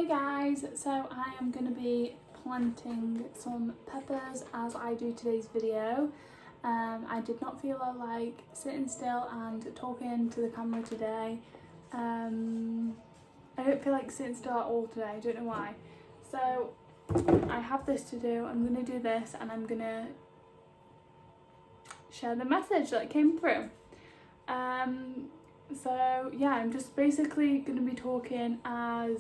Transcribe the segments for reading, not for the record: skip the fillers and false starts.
Hey guys, so I am going to be planting some peppers as I do today's video. I did not feel like sitting still and talking to the camera today. I don't feel like sitting still at all today, I don't know why. So I have this to do, I'm going to do this and I'm going to share the message that came through. So yeah, I'm just basically going to be talking as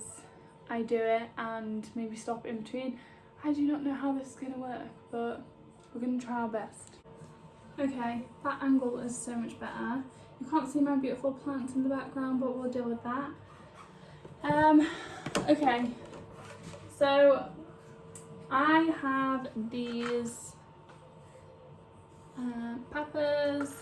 I do it and maybe stop in between. I do not know how this is going to work, but we're going to try our best. Okay, that angle is so much better. You can't see my beautiful plants in the background, but we'll deal with that. Okay, so I have these peppers,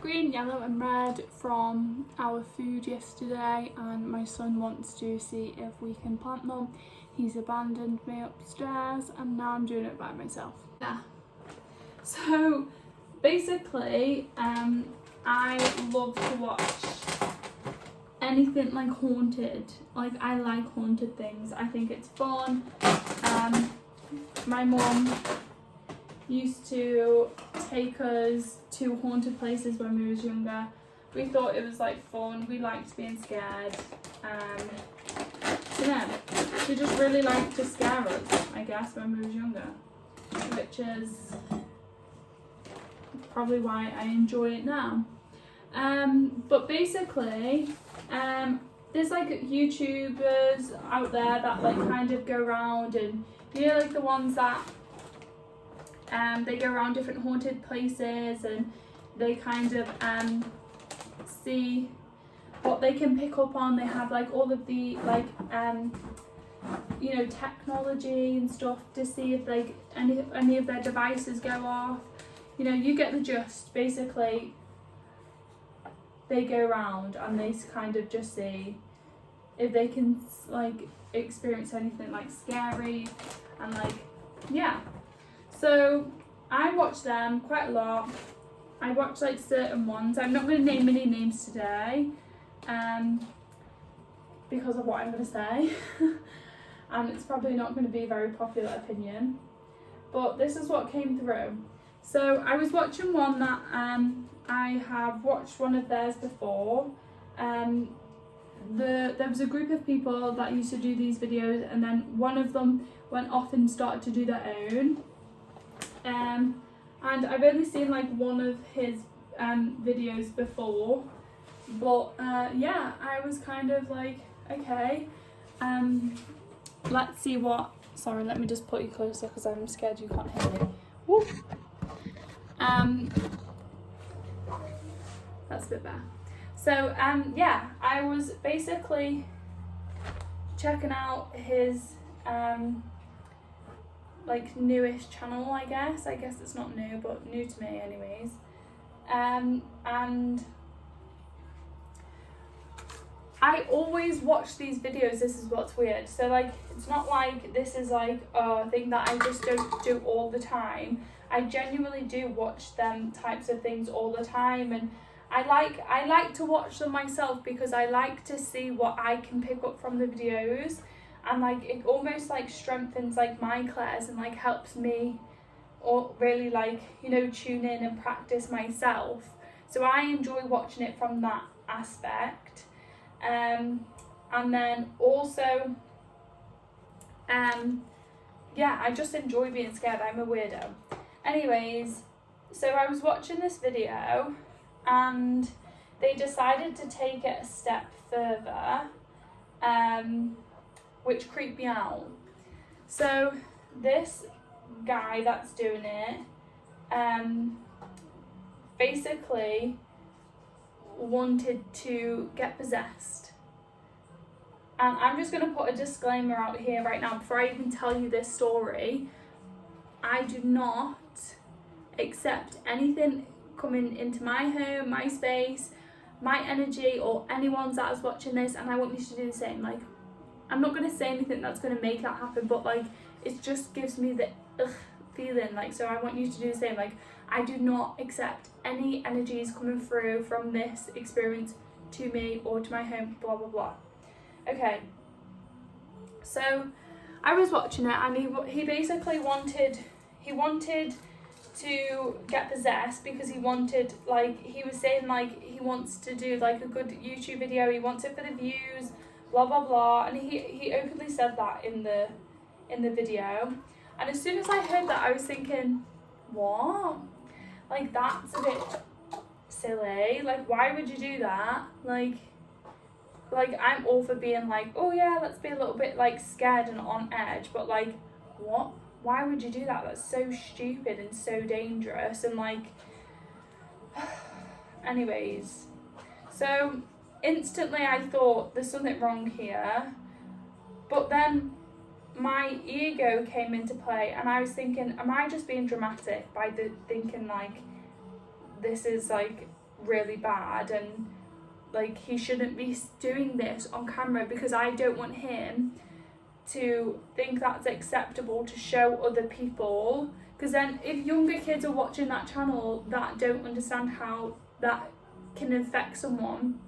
green, yellow and red from our food yesterday, and my son wants to see if we can plant them. He's abandoned me upstairs and now I'm doing it by myself. Yeah. So basically, I love to watch anything like haunted. Like, I like haunted things. I think it's fun. My mum used to take us to haunted places when we was younger. We thought it was like fun. We liked being scared. So yeah, she just really liked to scare us, I guess, when we was younger, which is probably why I enjoy it now. But basically, there's like YouTubers out there that like kind of go around, and you know, like the ones that they go around different haunted places and they kind of see what they can pick up on. They have like all of the like you know, technology and stuff to see if like any of their devices go off. You know, you get the gist. Basically, they go around and they kind of just see if they can like experience anything like scary and like, yeah. So I watch them quite a lot. I watch like certain ones. I'm not going to name any names today because of what I'm going to say. And it's probably not going to be a very popular opinion. But this is what came through. So I was watching one that I have watched one of theirs before. There was a group of people that used to do these videos, and then one of them went off and started to do their own. And I've only seen like one of his videos before, but yeah, I was kind of like, okay, let's see what, sorry, let me just put you closer because I'm scared you can't hear me. Woo. That's a bit better. So yeah, I was basically checking out his like newish channel, I guess it's not new, but new to me anyways, and I always watch these videos. This is what's weird. So like, it's not like this is like a thing that I just don't do all the time. I genuinely do watch them types of things all the time, and I like to watch them myself because I like to see what I can pick up from the videos, and like it almost like strengthens like my clairs and like helps me or really like, you know, tune in and practice myself. So I enjoy watching it from that aspect. And then also yeah, I just enjoy being scared. I'm a weirdo. Anyways, so I was watching this video and they decided to take it a step further, which creeped me out. So this guy that's doing it basically wanted to get possessed. And I'm just going to put a disclaimer out here right now before I even tell you this story. I do not accept anything coming into my home, my space, my energy, or anyone's that is watching this, and I want you to do the same. Like, I'm not going to say anything that's going to make that happen, but like, it just gives me the feeling. Like, so I want you to do the same. Like, I do not accept any energies coming through from this experience to me or to my home, blah blah blah. Okay, So I was watching it, and he basically wanted to get possessed because he wanted, like, he was saying, like, he wants to do like a good YouTube video, he wants it for the views, blah blah blah, and he openly said that in the video. And as soon as I heard that, I was thinking, what? Like, that's a bit silly. Like, why would you do that? Like I'm all for being like, oh yeah, let's be a little bit like scared and on edge, but like, what? Why would you do that? That's so stupid and so dangerous. And like, anyways, so instantly I thought there's something wrong here, but then my ego came into play, and I was thinking, am I just being dramatic by thinking like this is like really bad, and like he shouldn't be doing this on camera, because I don't want him to think that's acceptable to show other people. Because then if younger kids are watching that channel that don't understand how that can affect someone,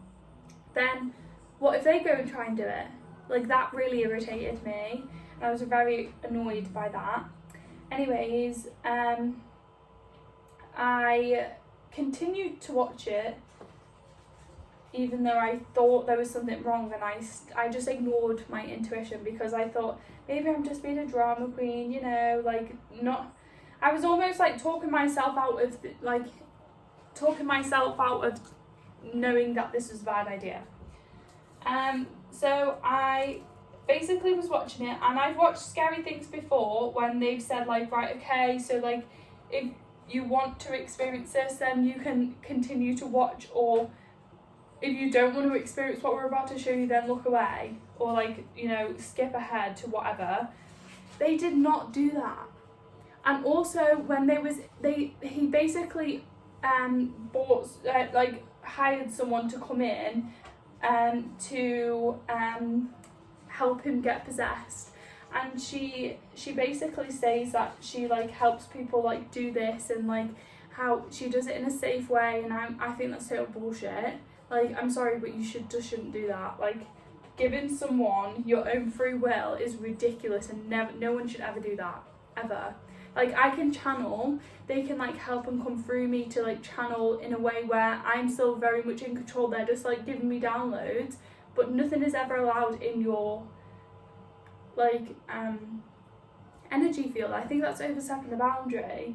then what if they go and try and do it? Like, that really irritated me, and I was very annoyed by that. Anyways, I continued to watch it, even though I thought there was something wrong, and I just ignored my intuition, because I thought maybe I'm just being a drama queen, you know, like, not. I was almost like talking myself out of knowing that this was a bad idea. So I basically was watching it, and I've watched scary things before when they've said like, right, okay, so like if you want to experience this, then you can continue to watch, or if you don't want to experience what we're about to show you, then look away, or like, you know, skip ahead to whatever. They did not do that. And also when he basically hired someone to come in to help him get possessed, and she basically says that she like helps people like do this, and like how she does it in a safe way, and I think that's total bullshit. Like, I'm sorry, but you shouldn't do that. Like, giving someone your own free will is ridiculous, and no one should ever do that, ever. Like, I can channel, they can like help and come through me to like channel in a way where I'm still very much in control. They're just like giving me downloads, but nothing is ever allowed in your like energy field. I think that's overstepping the boundary.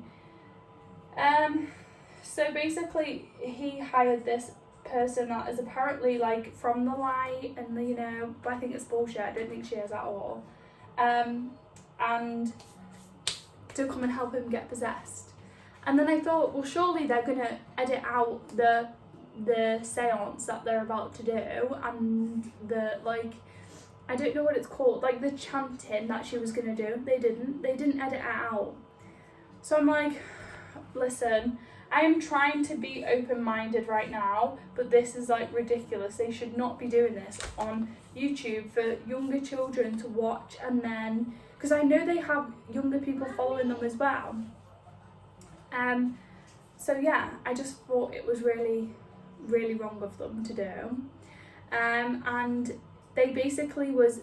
So basically he hired this person that is apparently like from the light, and you know, but I think it's bullshit. I don't think she is at all. And to come and help him get possessed. And then I thought, well, surely they're gonna edit out the seance that they're about to do, and the like, I don't know what it's called, like the chanting that she was gonna do. They didn't edit it out. So I'm like, listen, I am trying to be open-minded right now, but this is like ridiculous. They should not be doing this on YouTube for younger children to watch, and then, because I know they have younger people following them as well. So yeah, I just thought it was really, really wrong of them to do. And they basically was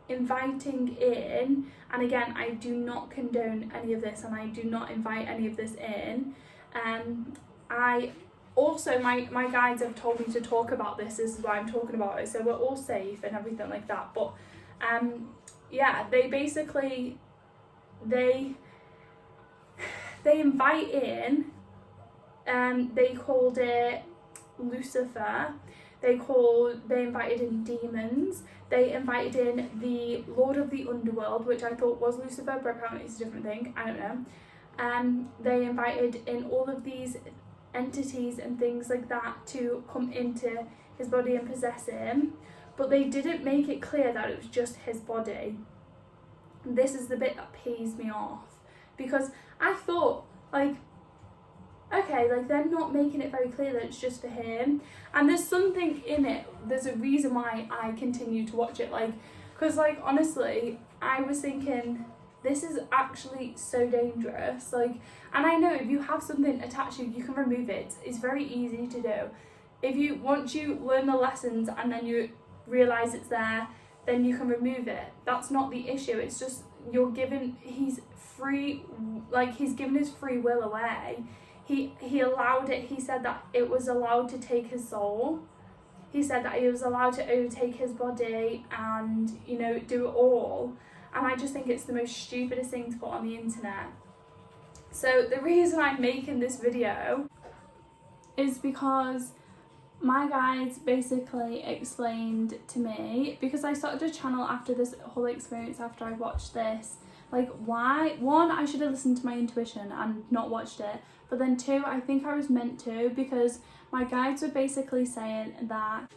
inviting in, and again, I do not condone any of this, and I do not invite any of this in. I also, my guides have told me to talk about this is why I'm talking about it, so we're all safe and everything like that. But yeah, they basically they invite in, they called it Lucifer, they invited in demons, they invited in the Lord of the Underworld, which I thought was Lucifer, but apparently it's a different thing, I don't know. They invited in all of these entities and things like that to come into his body and possess him, but they didn't make it clear that it was just his body. This is the bit that pees me off, because I thought, like, okay, like, they're not making it very clear that it's just for him, and there's something in it, there's a reason why I continue to watch it, like, because, like, honestly, I was thinking, this is actually so dangerous, like, and I know if you have something attached to you, you can remove it. It's very easy to do. Once you learn the lessons and then you realise it's there, then you can remove it. That's not the issue. It's just he's free, like he's given his free will away. He allowed it. He said that it was allowed to take his soul. He said that he was allowed to overtake his body and, you know, do it all. And I just think it's the most stupidest thing to put on the internet. So the reason I'm making this video is because my guides basically explained to me, because I started a channel after this whole experience, after I watched this, like why, one, I should have listened to my intuition and not watched it, but then two, I think I was meant to, because my guides were basically saying that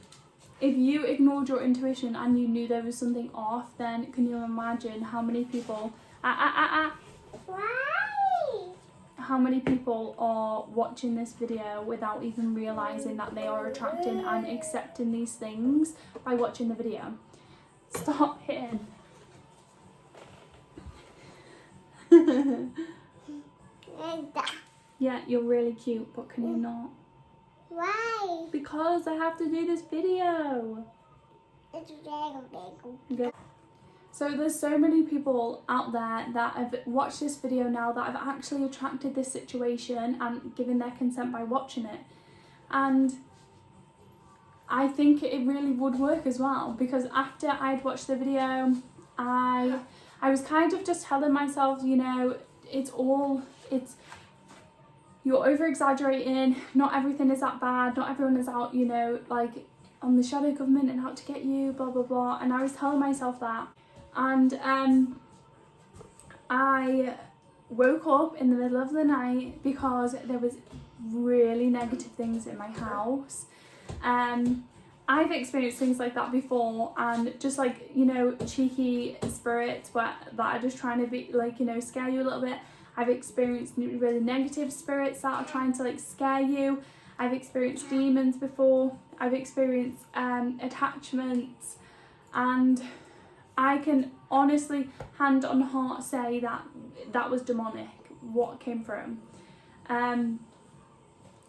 if you ignored your intuition and you knew there was something off, then can you imagine how many people how many people are watching this video without even realising that they are attracting and accepting these things by watching the video. Stop hitting. Yeah, you're really cute, but can you not? Why? Because I have to do this video. It's very Okay. So there's so many people out there that have watched this video now that have actually attracted this situation and given their consent by watching it. And I think it really would work as well, because after I'd watched the video, I was kind of just telling myself, you know, you're over exaggerating, not everything is that bad, not everyone is out, you know, like on the shadow government and out to get you, blah blah blah. And I was telling myself that. And I woke up in the middle of the night because there was really negative things in my house. I've experienced things like that before, and just like, you know, cheeky spirits that are just trying to be like, you know, scare you a little bit. I've experienced really negative spirits that are trying to like scare you. I've experienced demons before. I've experienced attachments, and I can honestly, hand on heart, say that that was demonic, what came from.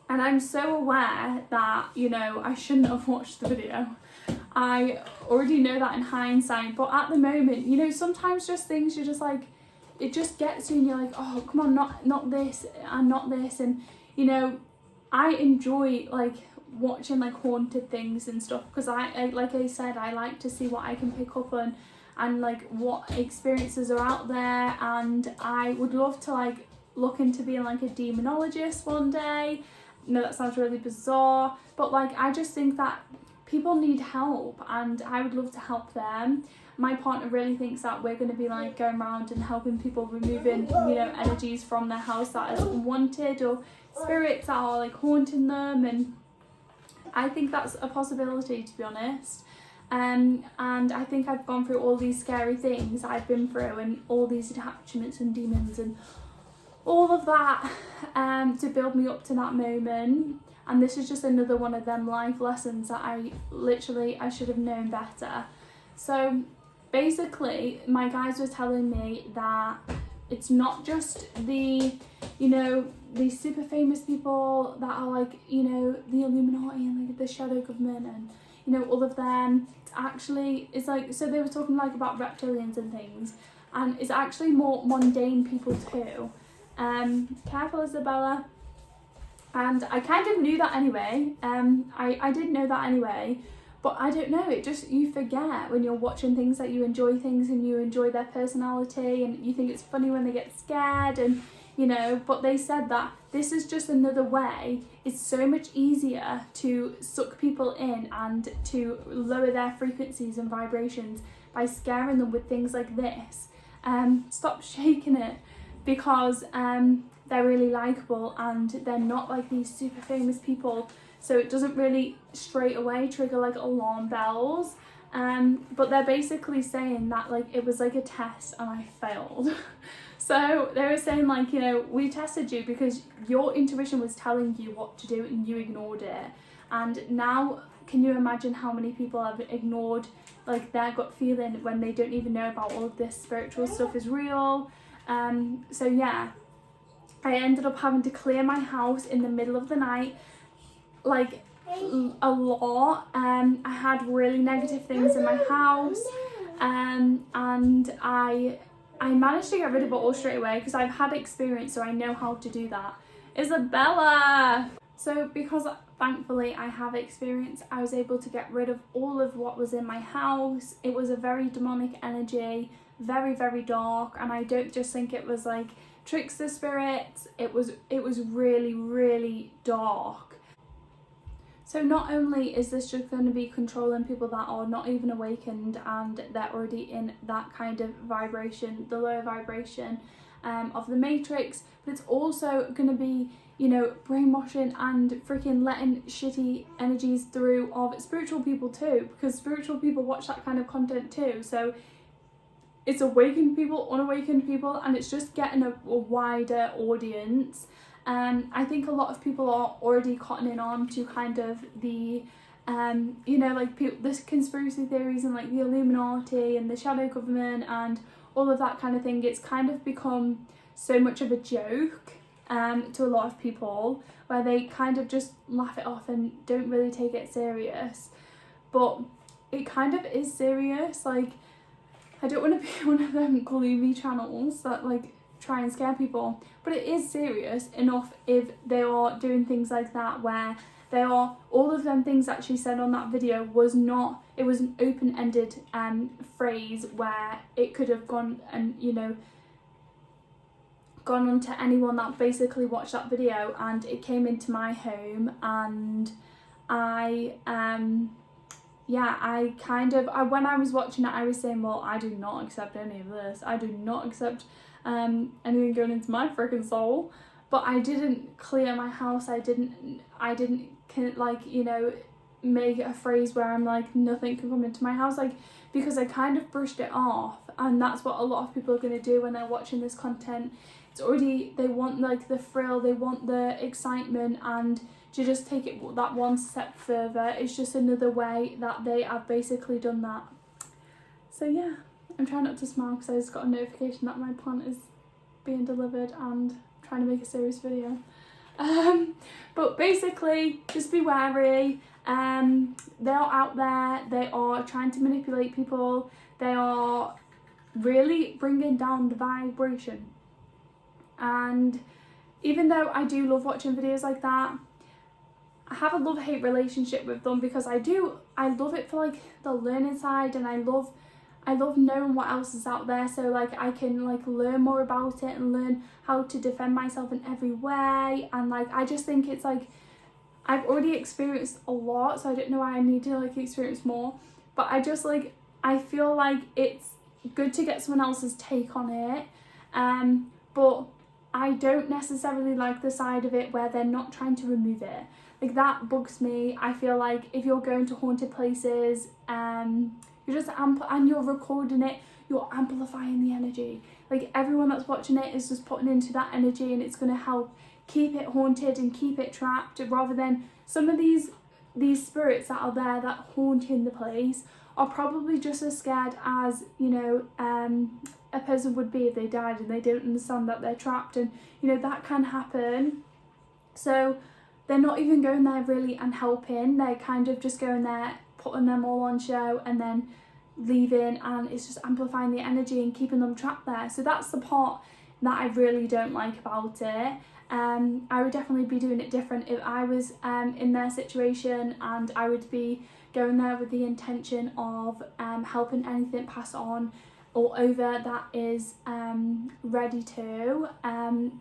And I'm so aware that, you know, I shouldn't have watched the video. I already know that in hindsight, but at the moment, you know, sometimes just things you're just like, it just gets you and you're like, oh, come on, not this and not this. And, you know, I enjoy like watching like haunted things and stuff, because I like I said, I like to see what I can pick up on and like what experiences are out there. And I would love to like look into being like a demonologist one day. No, that sounds really bizarre, but like I just think that people need help and I would love to help them. My partner really thinks that we're going to be like going around and helping people, removing, you know, energies from their house that is unwanted, or spirits that are like haunting them. And I think that's a possibility, to be honest. And I think I've gone through all these scary things I've been through, and all these attachments and demons and all of that to build me up to that moment. And this is just another one of them life lessons that I should have known better. So basically my guides were telling me that it's not just the, you know, these super famous people that are like, you know, the Illuminati and like the shadow government and, you know, all of them. It's like, so they were talking like about reptilians and things, and it's actually more mundane people too. Careful, Isabella. And I kind of knew that anyway. I did know that anyway, but I don't know, it just, you forget when you're watching things that you enjoy things and you enjoy their personality and you think it's funny when they get scared, and you know, but they said that this is just another way. It's so much easier to suck people in and to lower their frequencies and vibrations by scaring them with things like this. Stop shaking it, because they're really likable and they're not like these super famous people, so it doesn't really straight away trigger like alarm bells. But they're basically saying that like it was like a test and I failed. So they were saying like, you know, we tested you because your intuition was telling you what to do and you ignored it. And now can you imagine how many people have ignored like their gut feeling when they don't even know about all of this spiritual stuff is real. So yeah, I ended up having to clear my house in the middle of the night, like a lot. I had really negative things in my house. and I managed to get rid of it all straight away because I've had experience, so I know how to do that. Isabella! So because thankfully I have experience, I was able to get rid of all of what was in my house. It was a very demonic energy, very, very dark, and I don't just think it was like trickster spirits. It was really, really dark. So not only is this just going to be controlling people that are not even awakened and they're already in that kind of vibration, the lower vibration of the matrix, but it's also going to be, you know, brainwashing and freaking letting shitty energies through of spiritual people too, because spiritual people watch that kind of content too. So it's awakened people, unawakened people, and it's just getting a wider audience. I think a lot of people are already cottoning on to kind of the, you know, like this conspiracy theories and like the Illuminati and the shadow government and all of that kind of thing. It's kind of become so much of a joke to a lot of people, where they kind of just laugh it off and don't really take it serious. But it kind of is serious. Like, I don't want to be one of them gloomy channels that like try and scare people, but it is serious enough if they are doing things like that, where they are, all of them things that she said on that video was not, it was an open-ended phrase where it could have gone and, you know, gone on to anyone that basically watched that video, and it came into my home, and I when I was watching it, I was saying, well, I do not accept any of this. I do not accept anything going into my freaking soul. But I didn't clear my house. I didn't like, you know, make a phrase where I'm like, nothing can come into my house, like, because I kind of brushed it off. And that's what a lot of people are going to do when they're watching this content. It's already, they want like the thrill, they want the excitement, and to just take it that one step further, it's just another way that they have basically done that. So yeah, I'm trying not to smile because I just got a notification that my plant is being delivered and I'm trying to make a serious video. But basically, just be wary. They are out there, they are trying to manipulate people, they are really bringing down the vibration. And even though I do love watching videos like that, I have a love-hate relationship with them, because I love it for like the learning side, and I love knowing what else is out there, so like I can like learn more about it and learn how to defend myself in every way. And like I just think it's like, I've already experienced a lot, so I don't know why I need to like experience more, but I just like, I feel like it's good to get someone else's take on it, but I don't necessarily like the side of it where they're not trying to remove it. Like, that bugs me. I feel like if you're going to haunted places, you're just and you're recording it, you're amplifying the energy. Like, everyone that's watching it is just putting into that energy, and it's going to help keep it haunted and keep it trapped, rather than some of these spirits that are there that haunting the place are probably just as scared as, you know, a person would be if they died and they don't understand that they're trapped, and you know that can happen. So they're not even going there really and helping, they're kind of just going there, putting them all on show and then leaving, and it's just amplifying the energy and keeping them trapped there. So that's the part that I really don't like about it. I would definitely be doing it different if I was in their situation, and I would be going there with the intention of helping anything pass on or over that is ready to.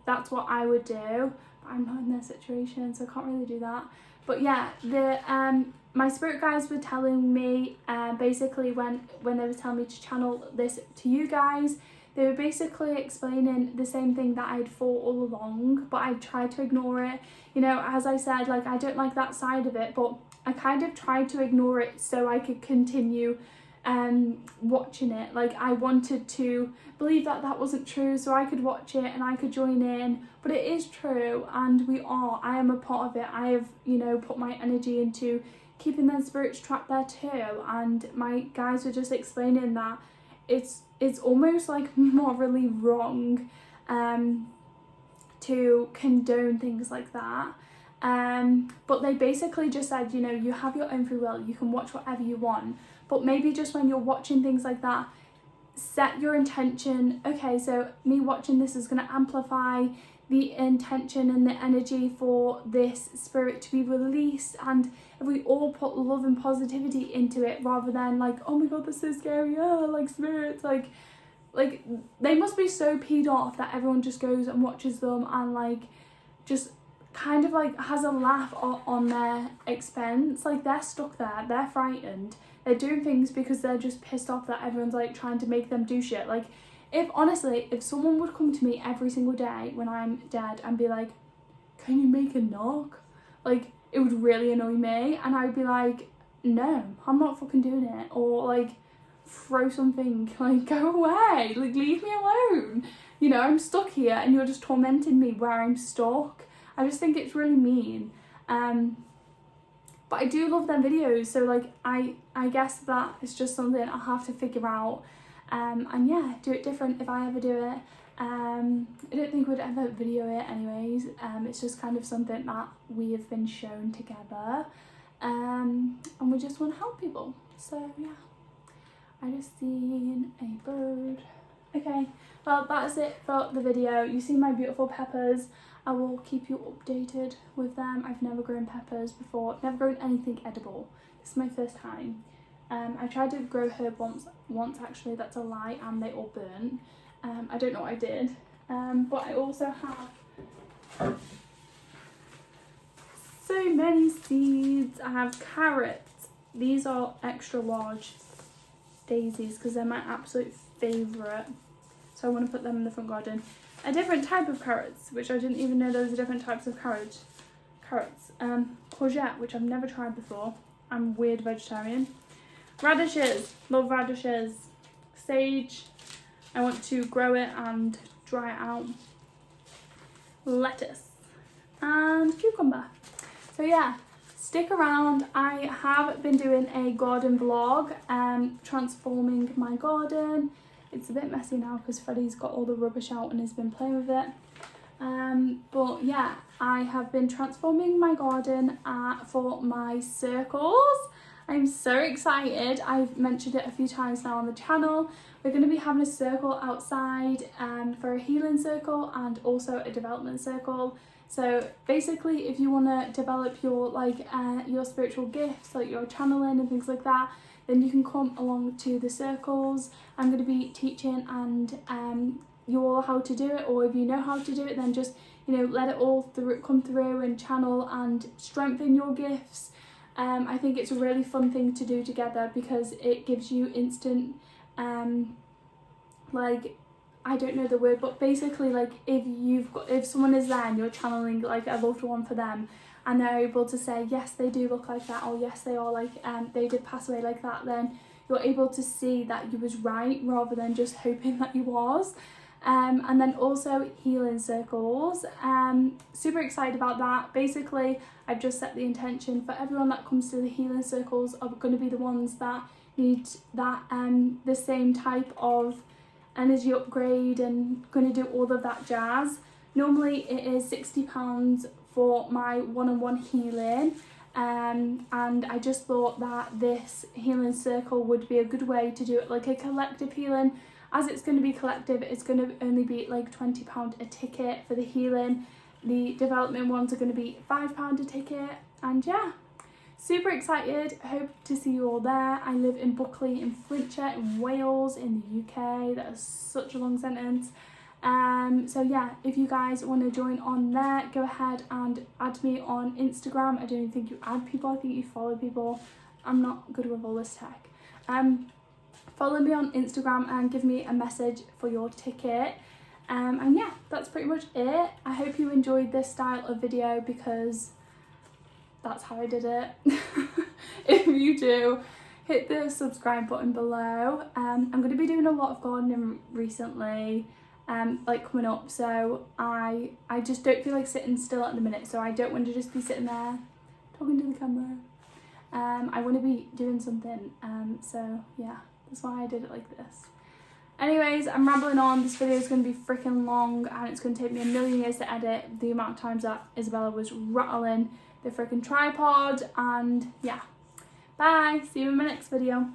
That's what I would do, but I'm not in their situation, so I can't really do that. But yeah, my spirit guides were telling me basically when they were telling me to channel this to you guys, they were basically explaining the same thing that I'd thought all along, but I tried to ignore it. You know, as I said, like, I don't like that side of it, but I kind of tried to ignore it so I could continue watching it. Like, I wanted to believe that that wasn't true so I could watch it and I could join in, but it is true, and I am a part of it. I have, you know, put my energy into keeping their spirits trapped there too, and my guys were just explaining that it's almost like morally wrong to condone things like that. But they basically just said, you know, you have your own free will, you can watch whatever you want, but maybe just when you're watching things like that, set your intention. Okay, so me watching this is going to amplify the intention and the energy for this spirit to be released, and if we all put love and positivity into it rather than like, oh my god, that's so scary, like spirits, like they must be so peed off that everyone just goes and watches them and like just kind of like has a laugh on their expense. Like they're stuck there, they're frightened, they're doing things because they're just pissed off that everyone's like trying to make them do shit. Like if honestly, if someone would come to me every single day when I'm dead and be like, can you make a knock? Like it would really annoy me, and I'd be like, no, I'm not fucking doing it. Or like throw something, like go away, like leave me alone. You know, I'm stuck here and you're just tormenting me where I'm stuck. I just think it's really mean. But I do love them videos, so like I guess that is just something I'll have to figure out. And yeah, do it different if I ever do it. I don't think we'd ever video it anyways. It's just kind of something that we have been shown together. And we just want to help people. So yeah, I just seen a bird. Okay, well that's it for the video. You see my beautiful peppers. I will keep you updated with them. I've never grown peppers before. I've never grown anything edible. This is my first time. I tried to grow herb once actually, that's a lie, and they all burnt. I don't know what I did. But I also have so many seeds. I have carrots. These are extra large daisies because they're my absolute favourite. So I want to put them in the front garden. A different type of carrots, which I didn't even know there was different types of carrots. Courgette, which I've never tried before. I'm a weird vegetarian. Radishes, love radishes. Sage, I want to grow it and dry it out. Lettuce and cucumber. So yeah, stick around. I have been doing a garden vlog, transforming my garden. It's a bit messy now because Freddie's got all the rubbish out and has been playing with it. But yeah, I have been transforming my garden for my circles. I'm so excited. I've mentioned it a few times now on the channel. We're going to be having a circle outside for a healing circle and also a development circle. So basically, if you want to develop your your spiritual gifts, like your channeling and things like that, then you can come along to the circles. I'm going to be teaching and you all how to do it, or if you know how to do it, then just, you know, let it all come through and channel and strengthen your gifts. I think it's a really fun thing to do together because it gives you instant, like, I don't know the word, but basically like if someone is there and you're channeling like a loved one for them, and they're able to say, yes, they do look like that, or yes, they are like, they did pass away like that, then you're able to see that you was right rather than just hoping that you was. And then also healing circles. Super excited about that. Basically, I've just set the intention for everyone that comes to the healing circles are going to be the ones that need that the same type of energy upgrade and going to do all of that jazz. Normally it is £60 for my one-on-one healing, and I just thought that this healing circle would be a good way to do it like a collective healing. As it's going to be collective, it's going to only be like £20 a ticket for the healing. The development ones are going to be £5 a ticket, and yeah, super excited. Hope to see you all there. I live in Buckley in Flintshire in Wales in the UK. That is such a long sentence. So yeah, if you guys want to join on there, go ahead and add me on Instagram. I don't even think you add people, I think you follow people. I'm not good with all this tech. Follow me on Instagram and give me a message for your ticket. And yeah, that's pretty much it. I hope you enjoyed this style of video because that's how I did it. If you do, hit the subscribe button below. I'm going to be doing a lot of gardening recently, like coming up, so I just don't feel like sitting still at the minute, so I don't want to just be sitting there talking to the camera. I want to be doing something, so yeah, that's why I did it like this. Anyways, I'm rambling on. This video is going to be freaking long and it's going to take me a million years to edit the amount of times that Isabella was rattling the freaking tripod. And yeah, bye, see you in my next video.